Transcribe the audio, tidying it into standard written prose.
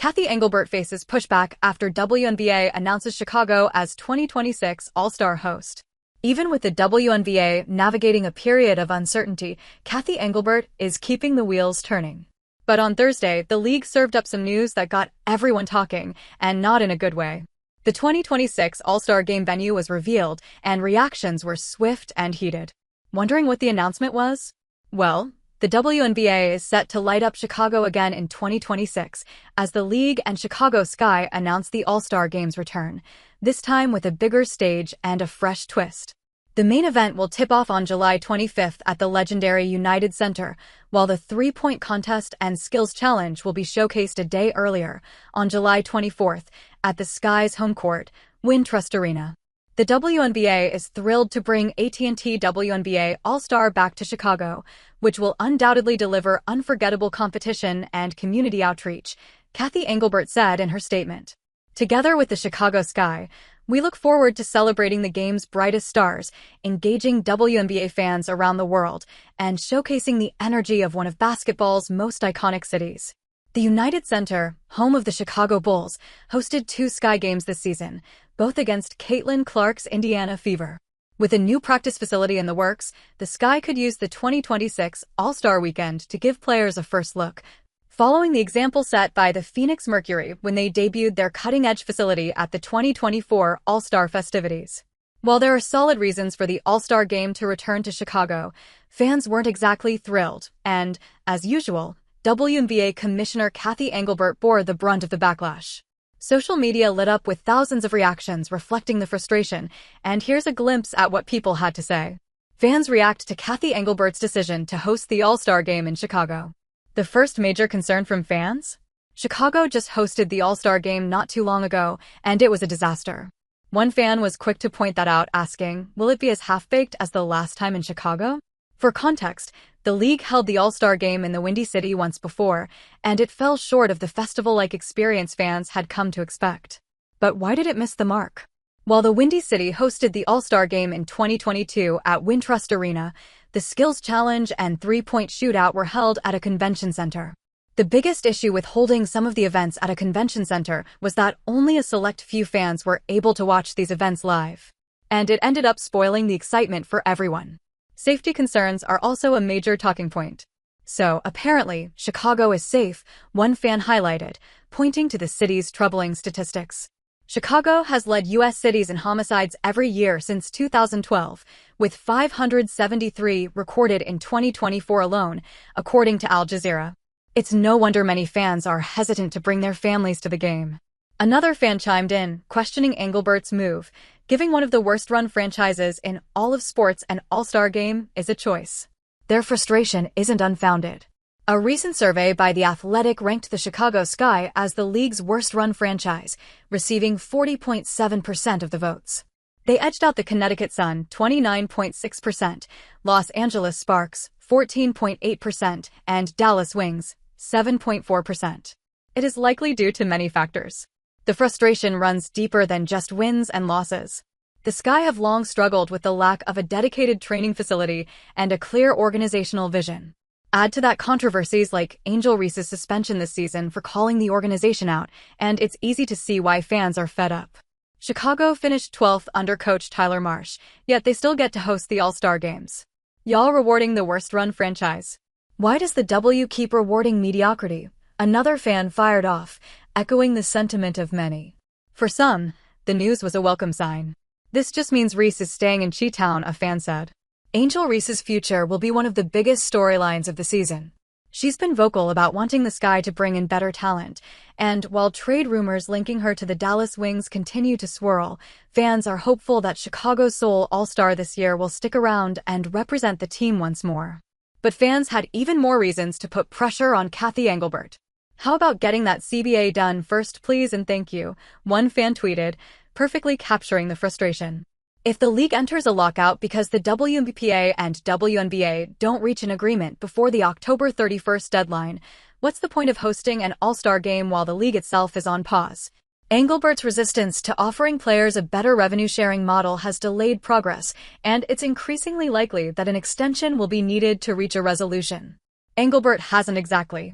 Cathy Engelbert faces pushback after WNBA announces Chicago as 2026 All-Star host. Even with the WNBA navigating a period of uncertainty, Cathy Engelbert is keeping the wheels turning. But on Thursday, the league served up some news that got everyone talking, and not in a good way. The 2026 All-Star Game venue was revealed, and reactions were swift and heated. Wondering what the announcement was? Well, the WNBA is set to light up Chicago again in 2026, as the league and Chicago Sky announce the All-Star Game's return, this time with a bigger stage and a fresh twist. The main event will tip off on July 25th at the legendary United Center, while the three-point contest and skills challenge will be showcased a day earlier, on July 24th, at the Sky's home court, Wintrust Arena. The WNBA is thrilled to bring AT&T WNBA All-Star back to Chicago, which will undoubtedly deliver unforgettable competition and community outreach, Cathy Engelbert said in her statement. Together with the Chicago Sky, we look forward to celebrating the game's brightest stars, engaging WNBA fans around the world, and showcasing the energy of one of basketball's most iconic cities. The United Center, home of the Chicago Bulls, hosted 2 Sky games this season, both against Caitlin Clark's Indiana Fever. With a new practice facility in the works, the Sky could use the 2026 All-Star Weekend to give players a first look, following the example set by the Phoenix Mercury when they debuted their cutting-edge facility at the 2024 All-Star festivities. While there are solid reasons for the All-Star Game to return to Chicago, fans weren't exactly thrilled, and, as usual, WNBA Commissioner Cathy Engelbert bore the brunt of the backlash. Social media lit up with thousands of reactions reflecting the frustration, and here's a glimpse at what people had to say. Fans react to Cathy Engelbert's decision to host the All-Star Game in Chicago. The first major concern from fans? Chicago just hosted the All-Star Game not too long ago, and it was a disaster. One fan was quick to point that out, asking, will it be as half-baked as the last time in Chicago? For context, the league held the All-Star Game in the Windy City once before, and it fell short of the festival-like experience fans had come to expect. But why did it miss the mark? While the Windy City hosted the All-Star Game in 2022 at Wintrust Arena, the skills challenge and three-point shootout were held at a convention center. The biggest issue with holding some of the events at a convention center was that only a select few fans were able to watch these events live. And it ended up spoiling the excitement for everyone. Safety concerns are also a major talking point. So, apparently, Chicago is safe, one fan highlighted, pointing to the city's troubling statistics. Chicago has led U.S. cities in homicides every year since 2012, with 573 recorded in 2024 alone, according to Al Jazeera. It's no wonder many fans are hesitant to bring their families to the game. Another fan chimed in, questioning Engelbert's move, giving one of the worst-run franchises in all of sports an All-Star Game is a choice. Their frustration isn't unfounded. A recent survey by The Athletic ranked the Chicago Sky as the league's worst-run franchise, receiving 40.7% of the votes. They edged out the Connecticut Sun, 29.6%, Los Angeles Sparks, 14.8%, and Dallas Wings, 7.4%. It is likely due to many factors. The frustration runs deeper than just wins and losses. The Sky have long struggled with the lack of a dedicated training facility and a clear organizational vision. Add to that controversies like Angel Reese's suspension this season for calling the organization out, and it's easy to see why fans are fed up. Chicago finished 12th under coach Tyler Marsh, yet they still get to host the All-Star Games. Y'all rewarding the worst-run franchise. Why does the W keep rewarding mediocrity? Another fan fired off, echoing the sentiment of many. For some, the news was a welcome sign. This just means Reese is staying in Chi-Town, a fan said. Angel Reese's future will be one of the biggest storylines of the season. She's been vocal about wanting the Sky to bring in better talent, and while trade rumors linking her to the Dallas Wings continue to swirl, fans are hopeful that Chicago's sole All-Star this year will stick around and represent the team once more. But fans had even more reasons to put pressure on Cathy Engelbert. How about getting that CBA done first, please and thank you, one fan tweeted, perfectly capturing the frustration. If the league enters a lockout because the WNBA and WNBA don't reach an agreement before the October 31st deadline, what's the point of hosting an All-Star Game while the league itself is on pause? Engelbert's resistance to offering players a better revenue-sharing model has delayed progress, and it's increasingly likely that an extension will be needed to reach a resolution. Engelbert hasn't exactly